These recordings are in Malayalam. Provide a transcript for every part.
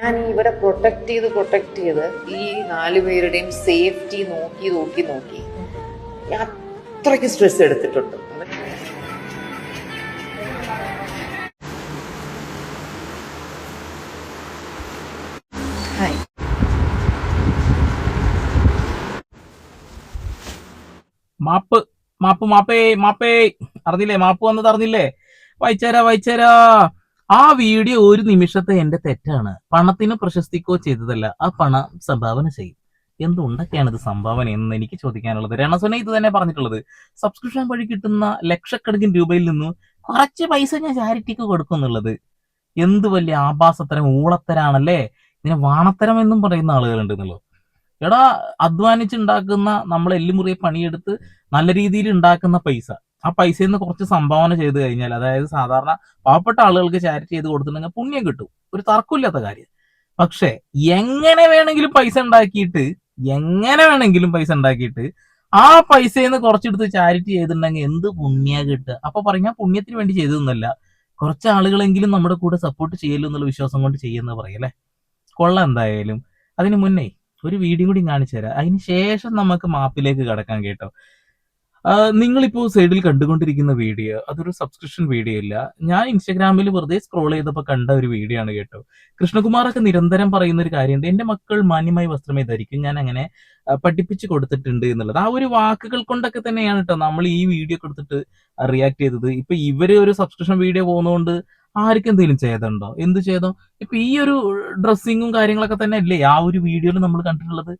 ഞാൻ ഇവിടെ പ്രൊട്ടക്ട് ചെയ്ത് ഈ 4 പേരുടെയും സേഫ്റ്റി നോക്കി ഞാൻ അത്രയ്ക്ക് സ്ട്രെസ് എടുത്തിട്ടുണ്ട്. മാപ്പേ അറിഞ്ഞില്ലേ? മാപ്പ് വന്നത് അറിഞ്ഞില്ലേ? വായിച്ചേരാ. ആ വീഡിയോ ഒരു നിമിഷത്തെ എന്റെ തെറ്റാണ്. പണത്തിനോ പ്രശസ്തിക്കോ ചെയ്തതല്ല. ആ പണം സംഭാവന ചെയ്യും. എന്തുണ്ടൊക്കെയാണ് ഇത് സംഭാവന എന്ന് എനിക്ക് ചോദിക്കാനുള്ളത്. രണസുന ഇത് തന്നെ പറഞ്ഞിട്ടുള്ളത്. സബ്സ്ക്രിപ്ഷൻ വഴി കിട്ടുന്ന ലക്ഷക്കണക്കിന് രൂപയിൽ നിന്നും കുറച്ച് പൈസ ഞാൻ ചാരിറ്റിക്ക് കൊടുക്കും എന്നുള്ളത് എന്ത് വലിയ ആഭാസത്തരം, ഊളത്തരാണല്ലേ. ഇതിനെ വാണത്തരം എന്നും പറയുന്ന ആളുകളുണ്ട് എന്നുള്ളത്. എടാ, അധ്വാനിച്ചുണ്ടാക്കുന്ന നമ്മൾ എല്ലുമുറിയെ പണിയെടുത്ത് നല്ല രീതിയിൽ ഉണ്ടാക്കുന്ന പൈസ, ആ പൈസയിൽ നിന്ന് കുറച്ച് സംഭാവന ചെയ്ത് കഴിഞ്ഞാൽ, അതായത് സാധാരണ പാവപ്പെട്ട ആളുകൾക്ക് ചാരിറ്റി ചെയ്ത് കൊടുത്തിട്ടുണ്ടെങ്കിൽ പുണ്യം കിട്ടും, ഒരു തർക്കമില്ലാത്ത കാര്യം. പക്ഷെ എങ്ങനെ വേണമെങ്കിലും പൈസ ഉണ്ടാക്കിയിട്ട് ആ പൈസയിൽ നിന്ന് കുറച്ചെടുത്ത് ചാരിറ്റി ചെയ്തിട്ടുണ്ടെങ്കിൽ എന്ത് പുണ്യ കിട്ടുക? അപ്പൊ പറഞ്ഞാൽ പുണ്യത്തിന് വേണ്ടി ചെയ്തതൊന്നുമല്ല, കുറച്ച് ആളുകളെങ്കിലും നമ്മുടെ കൂടെ സപ്പോർട്ട് ചെയ്യല്ലോ എന്നുള്ള വിശ്വാസം കൊണ്ട് ചെയ്യുന്ന പറയല്ലേ. കൊള്ളാം. എന്തായാലും അതിന് മുന്നേ ഒരു വീഡിയോ കൂടി കാണിച്ചു തരാം. അതിന് ശേഷം നമുക്ക് മാപ്പിലേക്ക് കടക്കാൻ കേട്ടോ. നിങ്ങളിപ്പോ സൈഡിൽ കണ്ടുകൊണ്ടിരിക്കുന്ന വീഡിയോ അതൊരു സബ്സ്ക്രിപ്ഷൻ വീഡിയോ ഇല്ല. ഞാൻ ഇൻസ്റ്റാഗ്രാമിൽ വെറുതെ സ്ക്രോൾ ചെയ്തപ്പോൾ കണ്ട ഒരു വീഡിയോ ആണ് കേട്ടോ. കൃഷ്ണകുമാറൊക്കെ നിരന്തരം പറയുന്ന ഒരു കാര്യമുണ്ട്, എന്റെ മക്കൾ മാന്യമായി വസ്ത്രമേ ധരിക്കും, ഞാൻ അങ്ങനെ പഠിപ്പിച്ചു കൊടുത്തിട്ടുണ്ട് എന്നുള്ളത്. ആ ഒരു വാക്കുകൾ കൊണ്ടൊക്കെ തന്നെയാണ് കേട്ടോ നമ്മൾ ഈ വീഡിയോ കൊടുത്തിട്ട് റിയാക്ട് ചെയ്തത്. ഇപ്പൊ ഇവര് ഒരു സബ്സ്ക്രിപ്ഷൻ വീഡിയോ പോകുന്നതുകൊണ്ട് ആർക്കും എന്തെങ്കിലും ചെയ്തുണ്ടോ? എന്ത് ചെയ്തോ? ഇപ്പൊ ഈ ഒരു ഡ്രസ്സിങ്ങും കാര്യങ്ങളൊക്കെ തന്നെ അല്ലേ ആ ഒരു വീഡിയോയിൽ നമ്മൾ കണ്ടിട്ടുള്ളത്.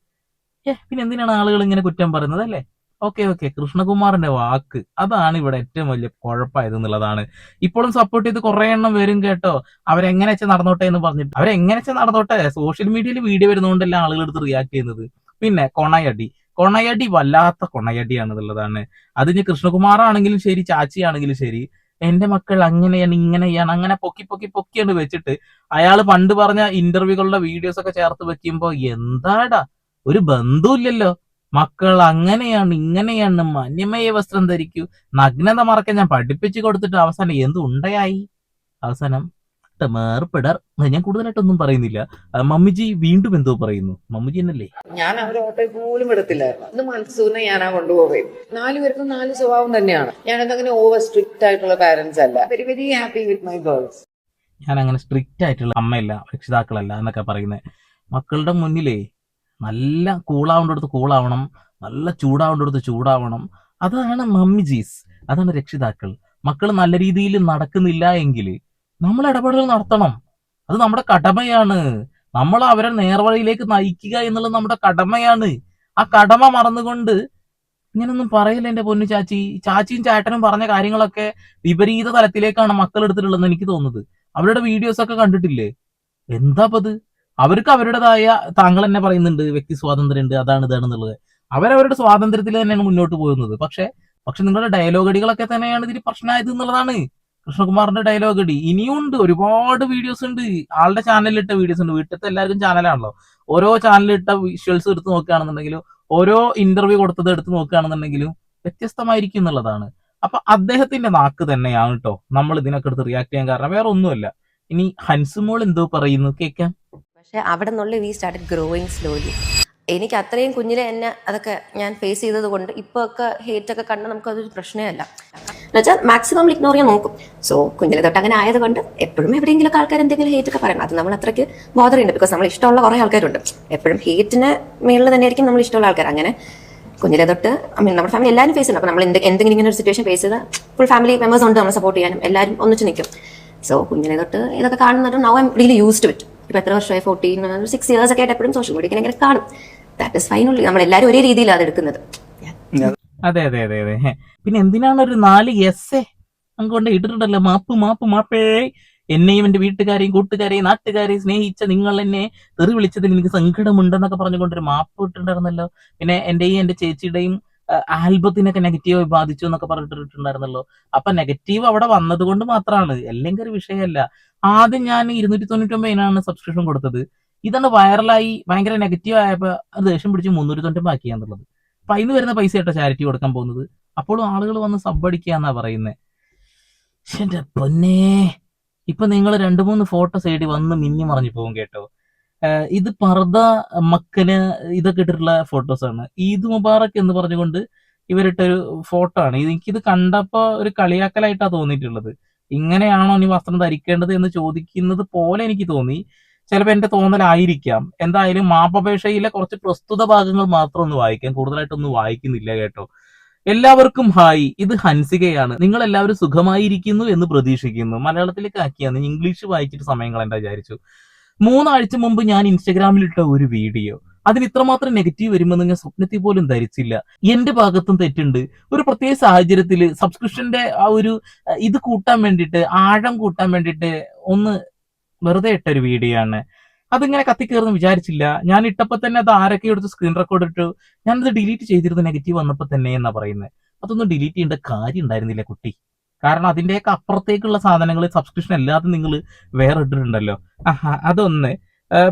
പിന്നെ എന്തിനാണ് ആളുകൾ ഇങ്ങനെ കുറ്റം പറയുന്നത് അല്ലേ? ഓക്കെ, കൃഷ്ണകുമാറിന്റെ വാക്ക് അതാണ് ഇവിടെ ഏറ്റവും വലിയ കുഴപ്പമായത് എന്നുള്ളതാണ്. ഇപ്പോഴും സപ്പോർട്ട് ചെയ്ത് കുറെ എണ്ണം വരും കേട്ടോ. അവരെങ്ങനെ വെച്ചാൽ നടന്നോട്ടെ എന്ന് പറഞ്ഞിട്ട്, അവരെങ്ങനെ വെച്ചാൽ നടന്നോട്ടെ. സോഷ്യൽ മീഡിയയിൽ വീഡിയോ വരുന്നതുകൊണ്ടല്ല ആളുകൾ എടുത്ത് റിയാക്ട് ചെയ്യുന്നത്. പിന്നെ കൊണയടി വല്ലാത്ത കൊണയടിയാണ് എന്നുള്ളതാണ്. അത് ഇനി കൃഷ്ണകുമാറാണെങ്കിലും ശരി, ചാച്ചിയാണെങ്കിലും ശരി, എന്റെ മക്കൾ അങ്ങനെയാണ് ഇങ്ങനെയാണ് അങ്ങനെ പൊക്കിയാണ് വെച്ചിട്ട് അയാൾ പണ്ട് പറഞ്ഞ ഇന്റർവ്യൂകളുടെ വീഡിയോസ് ഒക്കെ ചേർത്ത് വെക്കുമ്പോ എന്താടാ, ഒരു ബന്ധമില്ലല്ലോ. മക്കൾ അങ്ങനെയാണ് ഇങ്ങനെയാണ്, മാന്യമായ വസ്ത്രം ധരിക്കൂ, നഗ്നത മറക്കാൻ ഞാൻ പഠിപ്പിച്ചു കൊടുത്തിട്ട് അവസാനം എന്ത് ഉണ്ടയായി? അവസാനം ടമേർപ്പിടർ. ഞാൻ കൂടുതലായിട്ടൊന്നും പറയുന്നില്ല. മമ്മിജി വീണ്ടും എന്തോ പറയുന്നു. മമ്മിജി എന്നല്ലേ? ഞാൻ അവരെ ഓട്ടോ പോലും എടുത്തില്ലായിരുന്നു. ഇന്ന് മത്സൂറിനെ ഞാനാ കൊണ്ടുപോകുകയും 4 പേർക്കും 4 സ്വഭാവം തന്നെയാണ്. ഞാനതങ്ങനെ ഓവർ സ്ട്രിക്റ്റ് ആയിട്ടുള്ള പാരന്റ്സ് അല്ല. Very very happy with my girls. ഞാൻ അങ്ങനെ സ്ട്രിക്റ്റ് ആയിട്ടുള്ള അമ്മയല്ല, രക്ഷിതാക്കളല്ല എന്നൊക്കെ പറയുന്നത്. മക്കളുടെ മുന്നിലേ നല്ല കൂളാവേണ്ടടുത്ത് കൂളാവണം, നല്ല ചൂടാവേണ്ടടുത്ത് ചൂടാവണം. അതാണ് മമ്മിജീസ്, അതാണ് രക്ഷിതാക്കൾ. മക്കൾ നല്ല രീതിയിൽ നടക്കുന്നില്ല എങ്കിൽ നമ്മൾ ഇടപെടൽ നടത്തണം. അത് നമ്മുടെ കടമയാണ്. നമ്മൾ അവരെ നേർവഴിയിലേക്ക് നയിക്കുക എന്നുള്ളത് നമ്മുടെ കടമയാണ്. ആ കടമ മറന്നുകൊണ്ട് ഇങ്ങനൊന്നും പറയില്ല എന്റെ പൊന്നു ചാച്ചിയും ചേട്ടനും പറഞ്ഞ കാര്യങ്ങളൊക്കെ വിപരീത തലത്തിലേക്കാണ് മക്കൾ എടുത്തിട്ടുള്ളതെന്ന് എനിക്ക് തോന്നുന്നത്. അവരുടെ വീഡിയോസ് ഒക്കെ കണ്ടിട്ടില്ലേ? എന്താപ്പത്? അവർക്ക് അവരുടേതായ, താങ്കൾ തന്നെ പറയുന്നുണ്ട് വ്യക്തി സ്വാതന്ത്ര്യം ഉണ്ട്, അതാണ് ഇതാണെന്നുള്ളത്. അവരവരുടെ സ്വാതന്ത്ര്യത്തിൽ തന്നെയാണ് മുന്നോട്ട് പോകുന്നത്. പക്ഷെ നിങ്ങളുടെ ഡയലോഗ് അടികളൊക്കെ തന്നെയാണ് ഇതിന് പ്രശ്നമായത് എന്നുള്ളതാണ്. കൃഷ്ണകുമാറിന്റെ ഡയലോഗ് അടി ഇനിയും ഉണ്ട്, ഒരുപാട് വീഡിയോസ് ഉണ്ട്. ആളുടെ ചാനലിലിട്ട വീഡിയോസ് ഉണ്ട്. വീട്ടിലത്തെ എല്ലാവർക്കും ചാനലാണല്ലോ. ഓരോ ചാനലിലിട്ട വിഷ്വൽസ് എടുത്ത് നോക്കുകയാണെന്നുണ്ടെങ്കിലും, ഓരോ ഇന്റർവ്യൂ കൊടുത്തത് എടുത്ത് നോക്കുകയാണെന്നുണ്ടെങ്കിലും വ്യത്യസ്തമായിരിക്കും എന്നുള്ളതാണ്. അപ്പൊ അദ്ദേഹത്തിന്റെ നാക്ക് തന്നെയാണ് കേട്ടോ നമ്മൾ ഇതിനൊക്കെ എടുത്ത് റിയാക്ട് ചെയ്യാൻ കാരണം, വേറെ ഒന്നുമല്ല. ഇനി ഹൻസുമോൾ എന്തോ പറയുന്നു, കേൾക്കാം. പക്ഷെ അവിടെ നിന്നുള്ള വി സ്റ്റാർട്ടഡ് ഗ്രോയിങ് സ്ലോലി. എനിക്ക് അത്രയും കുഞ്ഞിലെ എന്നെ അതൊക്കെ ഞാൻ ഫേസ് ചെയ്തത് കൊണ്ട് ഇപ്പോൾ ഒക്കെ ഹേറ്റ് ഒക്കെ കണ്ട് നമുക്കതൊരു പ്രശ്നമേ അല്ല. എന്നുവെച്ചാൽ മാക്സിമം ഇഗ്നോർ ചെയ്യാൻ നോക്കും. സോ കുഞ്ഞിലെ തൊട്ട് അങ്ങനെ ആയതുകൊണ്ട് എപ്പോഴും എവിടെയെങ്കിലും ആൾക്കാർ എന്തെങ്കിലും ഹേറ്റ് ഒക്കെ പറയണം. അത് നമ്മൾ അത്രയ്ക്ക് ബോധറുണ്ട്. ബിക്കോസ് നമ്മൾ ഇഷ്ടമുള്ള കുറേ ആൾക്കാരുണ്ട്. എപ്പോഴും ഹേറ്റിന് മേളിൽ തന്നെയായിരിക്കും നമ്മൾ ഇഷ്ടമുള്ള ആൾക്കാർ. അങ്ങനെ കുഞ്ഞിലെ തൊട്ട് നമ്മുടെ ഫാമിലി എല്ലാവരും ഫേസ് ചെയ്യണം. അപ്പോൾ നമ്മൾ എന്തെങ്കിലും ഇങ്ങനെ ഒരു സിറ്റുവേഷൻ ഫേസ് ചെയ്താൽ ഫുൾ ഫാമിലി മെമ്പേഴ്സ് ഉണ്ട് നമ്മൾ സപ്പോർട്ട് ചെയ്യാനും, എല്ലാവരും ഒന്നിച്ച് നിൽക്കും. സോ കുഞ്ഞിലെ തൊട്ട് ഇതൊക്കെ കാണുന്നത് now I am really used to it. ഇപ്പൊ എത്ര വർഷമായി, 6 years ഒക്കെ ആയിട്ട് എപ്പോഴും സോഷ്യൽ മീഡിയ ഇങ്ങനെ കാണും. That is fine. നമ്മളെല്ലാവരും ഒരേ രീതിയിലാണ് അത് എടുക്കുന്നത്. അതെ. പിന്നെ എന്തിനാണ് ഒരു 4 എസ് അങ്ങോട്ട് ഇട്ടിട്ടുണ്ടല്ലോ, മാപ്പേ. എന്നെയും എന്റെ വീട്ടുകാരെയും കൂട്ടുകാരെയും നാട്ടുകാരെയും സ്നേഹിച്ച നിങ്ങൾ എന്നെ തെറി വിളിച്ചതിൽ എനിക്ക് സങ്കടമുണ്ടെന്നൊക്കെ പറഞ്ഞുകൊണ്ടൊരു മാപ്പ് ഇട്ടിട്ടുണ്ടായിരുന്നല്ലോ. പിന്നെ എന്റെയും എന്റെ ചേച്ചിയുടെയും ആൽബത്തിനൊക്കെ നെഗറ്റീവായി ബാധിച്ചു എന്നൊക്കെ പറഞ്ഞിട്ടുണ്ടായിരുന്നല്ലോ. അപ്പൊ നെഗറ്റീവ് അവിടെ വന്നത് കൊണ്ട് മാത്രമാണ്, അല്ലെങ്കിൽ ഒരു വിഷയമല്ല. ആദ്യം ഞാൻ 299 സബ്സ്ക്രിപ്ഷൻ കൊടുത്തത്. ഇതാണ് വൈറലായി ഭയങ്കര നെഗറ്റീവ് ആയപ്പോ അത് ദേഷ്യം പിടിച്ച് 399 ആക്കിയാന്നുള്ളത്. അപ്പൊ അതിന് വരുന്ന പൈസ ആയിട്ടോ ചാരിറ്റി കൊടുക്കാൻ പോകുന്നത്. അപ്പോഴും ആളുകൾ വന്ന് സബ്ബടിക്കാന്നാ പറയുന്നത്. എന്റെ പൊന്നേ, ഇപ്പൊ നിങ്ങൾ 2-3 ഫോട്ടോ സൈഡിൽ വന്ന് മിന്നി മറിഞ്ഞു പോകും കേട്ടോ. ഇത് പർദ്ദ മക്കന് ഇതൊക്കെ ഇട്ടിട്ടുള്ള ഫോട്ടോസാണ്. ഈദ് മുബാറക് എന്ന് പറഞ്ഞുകൊണ്ട് ഇവരിട്ടൊരു ഫോട്ടോ ആണ്. എനിക്കിത് കണ്ടപ്പോ ഒരു കളിയാക്കലായിട്ടാ തോന്നിയിട്ടുള്ളത്. ഇങ്ങനെയാണോ നീ വസ്ത്രം ധരിക്കേണ്ടത് എന്ന് ചോദിക്കുന്നത് പോലെ എനിക്ക് തോന്നി. ചിലപ്പോൾ എന്റെ തോന്നലായിരിക്കാം. എന്തായാലും മാപ്പപേക്ഷയിലെ കുറച്ച് പ്രസ്തുത ഭാഗങ്ങൾ മാത്രം ഒന്ന് വായിക്കാം, കൂടുതലായിട്ടൊന്നും വായിക്കുന്നില്ല കേട്ടോ. എല്ലാവർക്കും ഹായ്, ഇത് ഹൻസികയാണ്. നിങ്ങൾ എല്ലാവരും സുഖമായിരിക്കുന്നു എന്ന് പ്രതീക്ഷിക്കുന്നു. മലയാളത്തിലേക്ക് ആക്കിയാണ്, ഇംഗ്ലീഷ് വായിച്ചിട്ട് സമയം കളയണ്ട വിചാരിച്ചു. 3 ആഴ്ച മുമ്പ് ഞാൻ ഇൻസ്റ്റഗ്രാമിലിട്ട ഒരു വീഡിയോ, അതിന് ഇത്രമാത്രം നെഗറ്റീവ് വരുമെന്ന് ഞാൻ സ്വപ്നത്തിൽ പോലും ധരിച്ചില്ല. എന്റെ ഭാഗത്തും തെറ്റുണ്ട്. ഒരു പ്രത്യേക സാഹചര്യത്തിൽ സബ്സ്ക്രിപ്ഷന്റെ ആ ഒരു ഇത് കൂട്ടാൻ വേണ്ടിയിട്ട്, ആഴം കൂട്ടാൻ വേണ്ടിയിട്ട് ഒന്ന് വെറുതെ ഇട്ടൊരു വീഡിയോ ആണ്. അതിങ്ങനെ കത്തിക്കേറുന്നു വിചാരിച്ചില്ല. ഞാൻ ഇട്ടപ്പോ തന്നെ അത് ആരൊക്കെ എടുത്ത് സ്ക്രീൻ റെക്കോർഡ് ഇട്ടു. ഞാനത് ഡിലീറ്റ് ചെയ്തിരുന്നു നെഗറ്റീവ് വന്നപ്പോ തന്നെ എന്നാ പറയുന്നത്. അതൊന്നും ഡിലീറ്റ് ചെയ്യേണ്ട കാര്യം ഉണ്ടായിരുന്നില്ല കുട്ടി. കാരണം അതിന്റെയൊക്കെ അപ്പുറത്തേക്കുള്ള സാധനങ്ങൾ സബ്സ്ക്രിപ്ഷൻ അല്ലാതെ നിങ്ങൾ വേറെ ഇട്ടിട്ടുണ്ടല്ലോ. അതൊന്ന്.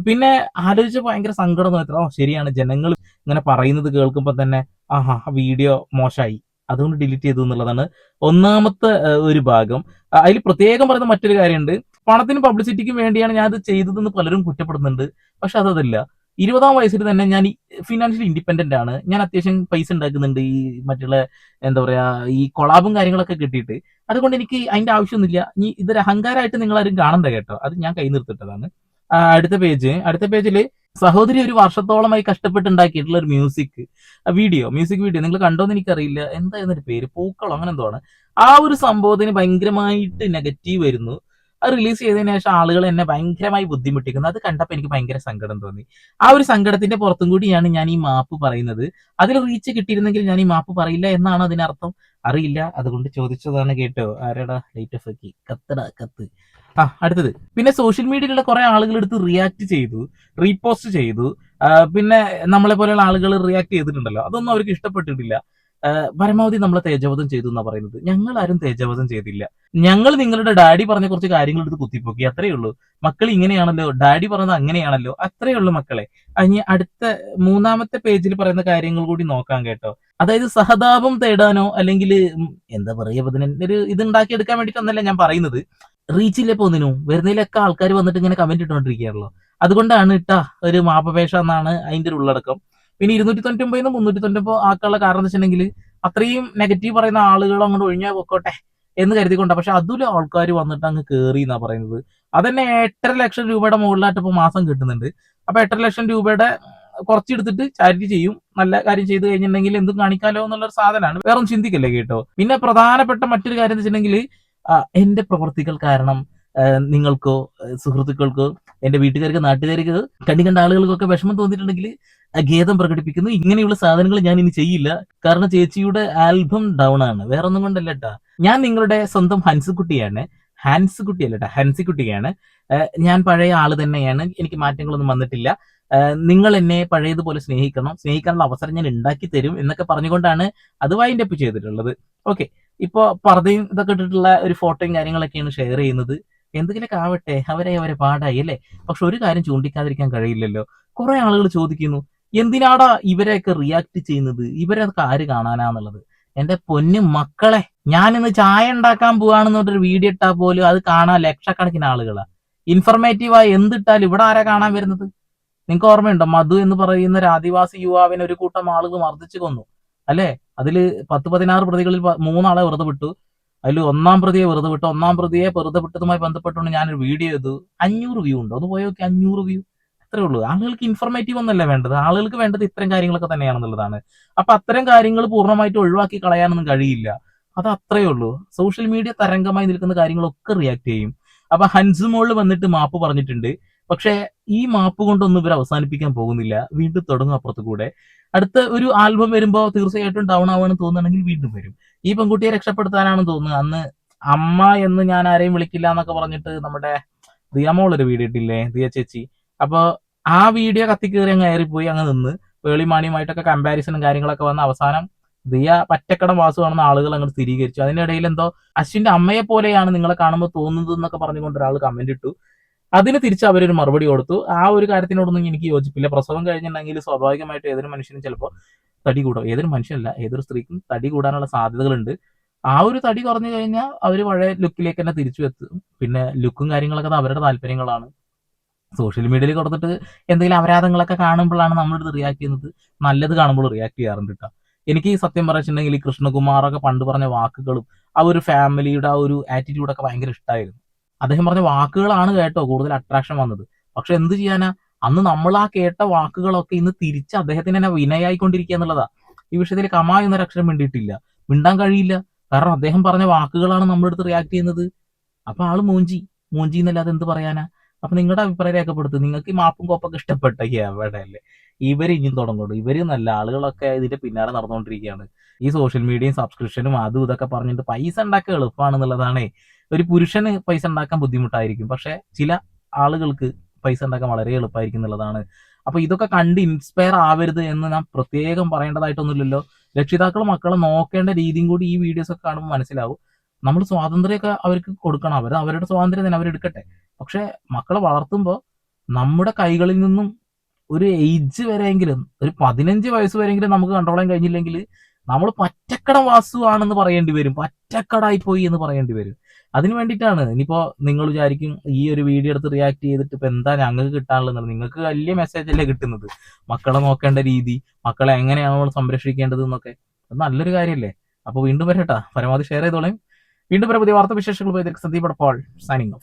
പിന്നെ ആലോചിച്ച് ഭയങ്കര സങ്കടം തോന്നി. ശരിയാണ്, ജനങ്ങൾ ഇങ്ങനെ പറയുന്നത് കേൾക്കുമ്പോൾ തന്നെ വീഡിയോ മോശമായി, അതുകൊണ്ട് ഡിലീറ്റ് ചെയ്തു എന്നുള്ളതാണ് ഒന്നാമത്തെ ഒരു ഭാഗം. അതിൽ പ്രത്യേകം പറയുന്ന മറ്റൊരു കാര്യമുണ്ട്. പണത്തിനും പബ്ലിസിറ്റിക്കും വേണ്ടിയാണ് ഞാൻ അത് ചെയ്തതെന്ന് പലരും കുറ്റപ്പെടുന്നുണ്ട്. പക്ഷെ അതല്ല, 20-ാം വയസ്സിൽ തന്നെ ഞാൻ ഫിനാൻഷ്യലി ഇൻഡിപെൻഡന്റ് ആണ്. ഞാൻ അത്യാവശ്യം പൈസ ഉണ്ടാക്കുന്നുണ്ട് ഈ മറ്റുള്ള എന്താ പറയാ ഈ കൊളാബും കാര്യങ്ങളൊക്കെ കിട്ടിയിട്ട്. അതുകൊണ്ട് എനിക്ക് അതിന്റെ ആവശ്യമൊന്നുമില്ല. ഇനി ഇതൊരു അഹങ്കാരമായിട്ട് നിങ്ങൾ ആരും കാണണ്ട കേട്ടോ. അത് ഞാൻ കൈ നിർത്തിട്ടതാണ്. അടുത്ത പേജിൽ സഹോദരി ഒരു വർഷത്തോളമായി കഷ്ടപ്പെട്ടുണ്ടാക്കിയിട്ടുള്ള ഒരു മ്യൂസിക് വീഡിയോ നിങ്ങൾ കണ്ടോന്ന് എനിക്കറിയില്ല. എന്തായിരുന്നു ഒരു പേര്, പൂക്കളോ അങ്ങനെ എന്തോ ആണ്. ആ ഒരു സംഭവത്തിന് ഭയങ്കരമായിട്ട് നെഗറ്റീവ് വരുന്നു. അത് റിലീസ് ചെയ്തതിനു ശേഷം ആളുകൾ എന്നെ ഭയങ്കരമായി ബുദ്ധിമുട്ടിക്കുന്നു. അത് കണ്ടപ്പോൾ എനിക്ക് ഭയങ്കര സങ്കടം തോന്നി. ആ ഒരു സങ്കടത്തിന്റെ പുറത്തും കൂടിയാണ് ഞാൻ ഈ മാപ്പ് പറയുന്നത്. അതിൽ റീച്ച് കിട്ടിയിരുന്നെങ്കിൽ ഞാൻ ഈ മാപ്പ് പറയില്ല എന്നാണ് അതിനർത്ഥം. അറിയില്ല, അതുകൊണ്ട് ചോദിച്ചതാണ് കേട്ടോ. ആരാടാ ലൈറ്റ് ഓഫ് ആക്കി, കത്തടാ കത്ത്. അടുത്തത് പിന്നെ സോഷ്യൽ മീഡിയയിലുള്ള കുറെ ആളുകൾ എടുത്ത് റിയാക്ട് ചെയ്തു, റീപോസ്റ്റ് ചെയ്തു. പിന്നെ നമ്മളെ പോലെയുള്ള ആളുകൾ റിയാക്ട് ചെയ്തിട്ടുണ്ടല്ലോ, അതൊന്നും അവർക്ക് ഇഷ്ടപ്പെട്ടിട്ടില്ല. പരമാവധി നമ്മളെ തേജോവധം ചെയ്തു എന്നാ പറയുന്നത്. ഞങ്ങൾ ആരും തേജോവധം ചെയ്തില്ല. ഞങ്ങൾ നിങ്ങളുടെ ഡാഡി പറഞ്ഞ കുറച്ച് കാര്യങ്ങൾ എടുത്ത് കുത്തിപ്പോക്കി, അത്രയേ ഉള്ളൂ. മക്കൾ ഇങ്ങനെയാണല്ലോ, ഡാഡി പറഞ്ഞത് അങ്ങനെയാണല്ലോ, അത്രയേ ഉള്ളൂ മക്കളെ. ഇനി അടുത്ത 3-ാമത്തെ പേജിൽ പറയുന്ന കാര്യങ്ങൾ കൂടി നോക്കാം കേട്ടോ. അതായത് സഹതാപം തേടാനോ അല്ലെങ്കിൽ എന്താ പറയുക, ഒരു ഇത് ഉണ്ടാക്കിയെടുക്കാൻ വേണ്ടിയിട്ടൊന്നല്ല ഞാൻ പറയുന്നത്. റീച്ചില്ലേ പോന്നിനും വരുന്നതിലൊക്കെ ആൾക്കാർ വന്നിട്ട് ഇങ്ങനെ കമന്റ് ഇട്ടുകൊണ്ടിരിക്കുകയാണല്ലോ. അതുകൊണ്ടാണ് ഒരു മാപ്പപേക്ഷ എന്നാണ് അതിന്റെ ഒരു ഉള്ളടക്കം. പിന്നെ 299 399 ആക്കാനുള്ള കാരണം എന്ന് വെച്ചിട്ടുണ്ടെങ്കിൽ അത്രയും നെഗറ്റീവ് പറയുന്ന ആളുകൾ അങ്ങോട്ട് ഒഴിഞ്ഞാൽ പൊക്കോട്ടെ എന്ന് കരുതിക്കൊണ്ടാണ്. പക്ഷെ അതിലും ആൾക്കാർ വന്നിട്ട് അങ്ങ് കയറി എന്നാ പറയുന്നത്. അതന്നെ 8.5 ലക്ഷം രൂപയുടെ മുകളിലായിട്ട് ഇപ്പൊ മാസം കിട്ടുന്നുണ്ട്. അപ്പൊ 8.5 ലക്ഷം രൂപയുടെ കുറച്ചെടുത്തിട്ട് ചാരിറ്റി ചെയ്യും. നല്ല കാര്യം ചെയ്ത് കഴിഞ്ഞിട്ടുണ്ടെങ്കിൽ എന്തും കാണിക്കാലോ എന്നുള്ളൊരു സാധനമാണ്. വേറെ ഒന്നും ചിന്തിക്കല്ലേ കേട്ടോ. പിന്നെ പ്രധാനപ്പെട്ട മറ്റൊരു കാര്യം എന്ന് വെച്ചിട്ടുണ്ടെങ്കിൽ എന്റെ പ്രവർത്തികൾ കാരണം നിങ്ങൾക്കോ സുഹൃത്തുക്കൾക്കോ എന്റെ വീട്ടുകാർക്ക് നാട്ടുകാർക്ക് കണ്ട ആളുകൾക്കൊക്കെ വിഷമം തോന്നിയിട്ടുണ്ടെങ്കിൽ ഖേദം പ്രകടിപ്പിക്കുന്നു. ഇങ്ങനെയുള്ള സാധനങ്ങൾ ഞാൻ ഇനി ചെയ്യില്ല. കാരണം ചേച്ചിയുടെ ആൽബം ഡൗൺ ആണ്, വേറെ ഒന്നും കൊണ്ടല്ല കേട്ടാ. ഞാൻ നിങ്ങളുടെ സ്വന്തം ഹൻസിക്കുട്ടിയാണ്. ഹൻസിക്കുട്ടിയാണ്. ഞാൻ പഴയ ആള് തന്നെയാണ്, എനിക്ക് മാറ്റങ്ങളൊന്നും വന്നിട്ടില്ല. നിങ്ങൾ എന്നെ പഴയതുപോലെ സ്നേഹിക്കാനുള്ള അവസരം ഞാൻ ഉണ്ടാക്കി തരും എന്നൊക്കെ പറഞ്ഞുകൊണ്ടാണ് അത് വൈൻഡ് അപ്പ് ചെയ്തിട്ടുള്ളത്. ഓക്കെ, ഇപ്പൊ പർദ്ദയും ഇതൊക്കെ ഇട്ടിട്ടുള്ള ഒരു ഫോട്ടോയും കാര്യങ്ങളൊക്കെയാണ് ഷെയർ ചെയ്യുന്നത്. എന്തെങ്കിലുമൊക്കെ ആവട്ടെ, അവരെ പാടായി അല്ലേ. പക്ഷെ ഒരു കാര്യം ചൂണ്ടിക്കാതിരിക്കാൻ കഴിയില്ലല്ലോ. കുറെ ആളുകൾ ചോദിക്കുന്നു, എന്തിനാടാ ഇവരെയൊക്കെ റിയാക്ട് ചെയ്യുന്നത്, ഇവരൊക്കെ ആര് കാണാനാന്നുള്ളത്. എന്റെ പൊന്നു മക്കളെ, ഞാൻ ഇന്ന് ചായ ഉണ്ടാക്കാൻ പോവാണെന്നൊരു വീഡിയോ ഇട്ടാൽ പോലും അത് കാണാൻ ലക്ഷക്കണക്കിന് ആളുകളാ. ഇൻഫർമേറ്റീവായി എന്തിട്ടാലും ഇവിടെ ആരാ കാണാൻ വരുന്നത്? നിങ്ങൾക്ക് ഓർമ്മയുണ്ടോ, മധു എന്ന് പറയുന്ന ഒരു ആദിവാസി യുവാവിനെ ഒരു കൂട്ടം ആളുകൾ മർദ്ദിച്ചു കൊന്നു അല്ലെ? അതില് 10-16 പ്രതികളിൽ 3 ആളെ വെറുതെ വിട്ടു. അതിൽ 1-ാം പ്രതിയെ വെറുതെ വിട്ടു. 1-ാം പ്രതിയെ വെറുതെ വിട്ടതുമായി ബന്ധപ്പെട്ടുകൊണ്ട് ഞാനൊരു വീഡിയോ ചെയ്തു. 500 വ്യൂ ഉണ്ടോ? ഒന്ന് പോയി നോക്കി, 500 വ്യൂ. അത്രേ ഉള്ളൂ. ആളുകൾക്ക് ഇൻഫർമേറ്റീവ് ഒന്നല്ല വേണ്ടത്, ആളുകൾക്ക് വേണ്ടത് ഇത്തരം കാര്യങ്ങളൊക്കെ തന്നെയാണെന്നുള്ളതാണ്. അപ്പൊ അത്തരം കാര്യങ്ങൾ പൂർണ്ണമായിട്ട് ഒഴിവാക്കി കളയാനൊന്നും കഴിയില്ല. അത് അത്രേ ഉള്ളൂ. സോഷ്യൽ മീഡിയ തരംഗമായി നിൽക്കുന്ന കാര്യങ്ങളൊക്കെ റിയാക്ട് ചെയ്യും. അപ്പൊ ഹൻസുമോള് വന്നിട്ട് മാപ്പ് പറഞ്ഞിട്ടുണ്ട്. പക്ഷെ ഈ മാപ്പ് കൊണ്ടൊന്നും ഇവർ അവസാനിപ്പിക്കാൻ പോകുന്നില്ല. വീണ്ടും തുടങ്ങും അപ്പുറത്ത് കൂടെ. അടുത്ത ഒരു ആൽബം വരുമ്പോൾ തീർച്ചയായിട്ടും ഡൗൺ ആവുകയാണെന്ന് തോന്നുകയാണെങ്കിൽ വീണ്ടും വരും. ഈ പെൺകുട്ടിയെ രക്ഷപ്പെടുത്താനാണെന്ന് തോന്നുന്നത്. അന്ന് അമ്മ എന്ന് ഞാൻ ആരെയും വിളിക്കില്ല എന്നൊക്കെ പറഞ്ഞിട്ട് നമ്മുടെ ദിയമോൾ ഒരു വീഡിയോ ഇട്ടില്ലേ, ദിയ ചേച്ചി. അപ്പൊ ആ വീഡിയോ കത്തിക്കേറി അങ്ങ് കയറിപ്പോയി, അങ്ങ് നിന്ന് വേളിമാണിയുമായിട്ടൊക്കെ കമ്പാരിസണും കാര്യങ്ങളൊക്കെ വന്ന അവസാനം ദിയ പറ്റക്കടം വാസുവാണെന്ന് ആളുകൾ അങ്ങോട്ട് സ്ഥിരീകരിച്ചു. അതിനിടയിൽ എന്തോ അശ്വിന്റെ അമ്മയെ പോലെയാണ് നിങ്ങളെ കാണുമ്പോൾ തോന്നുന്നത് എന്നൊക്കെ പറഞ്ഞുകൊണ്ട് ഒരാൾ കമന്റ് ഇട്ടു. അതിന് തിരിച്ച് അവരൊരു മറുപടി കൊടുത്തു. ആ ഒരു കാര്യത്തിനോടൊന്നും എനിക്ക് യോജിപ്പില്ല. പ്രസവം കഴിഞ്ഞിട്ടുണ്ടെങ്കിൽ സ്വാഭാവികമായിട്ട് ഏതൊരു മനുഷ്യനും ചിലപ്പോൾ തടി കൂടാം. ഏതൊരു മനുഷ്യനല്ല, ഏതൊരു സ്ത്രീക്കും തടി കൂടാനുള്ള സാധ്യതകളുണ്ട്. ആ ഒരു തടി കുറഞ്ഞു കഴിഞ്ഞാൽ അവർ പഴയ ലുക്കിലേക്ക് തന്നെ തിരിച്ചു എത്തും. പിന്നെ ലുക്കും കാര്യങ്ങളൊക്കെ അവരുടെ താല്പര്യങ്ങളാണ്. സോഷ്യൽ മീഡിയയിൽ കൊടുത്തിട്ട് എന്തെങ്കിലും അപരാധങ്ങളൊക്കെ കാണുമ്പോഴാണ് നമ്മളിത് റിയാക്ട് ചെയ്യുന്നത്. നല്ലത് കാണുമ്പോൾ റിയാക്ട് ചെയ്യാറുണ്ട് കേട്ടോ. എനിക്ക് ഈ സത്യം പറഞ്ഞിട്ടുണ്ടെങ്കിൽ കൃഷ്ണകുമാറൊക്കെ പണ്ട് പറഞ്ഞ വാക്കുകളും ആ ഒരു ഫാമിലിയുടെ ആ ഒരു ആറ്റിറ്റ്യൂഡൊക്കെ ഭയങ്കര ഇഷ്ടമായിരുന്നു. അദ്ദേഹം പറഞ്ഞ വാക്കുകളാണ് കേട്ടോ കൂടുതൽ അട്രാക്ഷൻ വന്നത്. പക്ഷെ എന്ത് ചെയ്യാനാ, അന്ന് നമ്മൾ ആ കേട്ട വാക്കുകളൊക്കെ ഇന്ന് തിരിച്ച് അദ്ദേഹത്തിന് തന്നെ വിനയായിക്കൊണ്ടിരിക്കുക എന്നുള്ളതാ. ഈ വിഷയത്തിൽ കമാ എന്നൊരു അക്ഷരം മിണ്ടിയിട്ടില്ല, മിണ്ടാൻ കഴിയില്ല. കാരണം അദ്ദേഹം പറഞ്ഞ വാക്കുകളാണ് നമ്മളെടുത്ത് റിയാക്ട് ചെയ്യുന്നത്. അപ്പൊ ആള് മൂഞ്ചി എന്നല്ലാതെ എന്ത് പറയാനാ. അപ്പൊ നിങ്ങളുടെ അഭിപ്രായം രേഖപ്പെടുത്തുക. നിങ്ങൾക്ക് ഈ മാപ്പും കോപ്പൊക്കെ ഇഷ്ടപ്പെട്ട എവിടെ അല്ലേ ഇവര് ഇനിയും തുടങ്ങുള്ളൂ. ഇവര് നല്ല ആളുകളൊക്കെ ഇതിന്റെ പിന്നാലെ നടന്നുകൊണ്ടിരിക്കുകയാണ്. ഈ സോഷ്യൽ മീഡിയയും സബ്സ്ക്രിപ്ഷനും അതും ഇതൊക്കെ പറഞ്ഞിട്ട് പൈസ ഉണ്ടാക്കുക എളുപ്പമാണെന്നുള്ളതാണേ. ഒരു പുരുഷന് പൈസ ഉണ്ടാക്കാൻ ബുദ്ധിമുട്ടായിരിക്കും, പക്ഷെ ചില ആളുകൾക്ക് പൈസ ഉണ്ടാക്കാൻ വളരെ എളുപ്പമായിരിക്കും എന്നുള്ളതാണ്. അപ്പൊ ഇതൊക്കെ കണ്ട് ഇൻസ്പയർ ആവരുത് എന്ന് ഞാൻ പ്രത്യേകം പറയേണ്ടതായിട്ടൊന്നുമില്ലല്ലോ. രക്ഷിതാക്കൾ മക്കളെ നോക്കേണ്ട രീതിയും കൂടി ഈ വീഡിയോസ് ഒക്കെ കാണുമ്പോൾ മനസ്സിലാവും. നമ്മൾ സ്വാതന്ത്ര്യമൊക്കെ അവർക്ക് കൊടുക്കണം, അവരുടെ സ്വാതന്ത്ര്യം തന്നെ അവരെടുക്കട്ടെ. പക്ഷെ മക്കളെ വളർത്തുമ്പോൾ നമ്മുടെ കൈകളിൽ നിന്നും ഒരു ഏജ് വരെയെങ്കിലും, ഒരു 15 വയസ്സ് വരെയെങ്കിലും നമുക്ക് കൺട്രോൾ ചെയ്യാൻ കഴിഞ്ഞില്ലെങ്കിൽ നമ്മൾ പറ്റക്കട വാസു ആണെന്ന് പറയേണ്ടി വരും, പറ്റക്കടായി പോയി എന്ന് പറയേണ്ടി വരും. അതിന് വേണ്ടിയിട്ടാണ്. ഇനിയിപ്പോ നിങ്ങൾ വിചാരിക്കും ഈ ഒരു വീഡിയോ എടുത്ത് റിയാക്ട് ചെയ്തിട്ട് ഇപ്പൊ എന്താ ഞങ്ങൾക്ക് കിട്ടാനുള്ളത്. നിങ്ങൾക്ക് വലിയ മെസ്സേജ് അല്ലേ കിട്ടുന്നത്, മക്കളെ നോക്കേണ്ട രീതി, മക്കളെ എങ്ങനെയാണ് നമ്മൾ സംരക്ഷിക്കേണ്ടത് എന്നൊക്കെ. അത് നല്ലൊരു കാര്യമല്ലേ. അപ്പൊ വീണ്ടും വരട്ടാ, പരമാവധി ഷെയർ ചെയ്തോളേം. വീണ്ടും പുതിയ വാർത്താ വിശേഷങ്ങൾ പോയി സന്ദീപ് പോൾ സൈനിങ് ഓഫ്.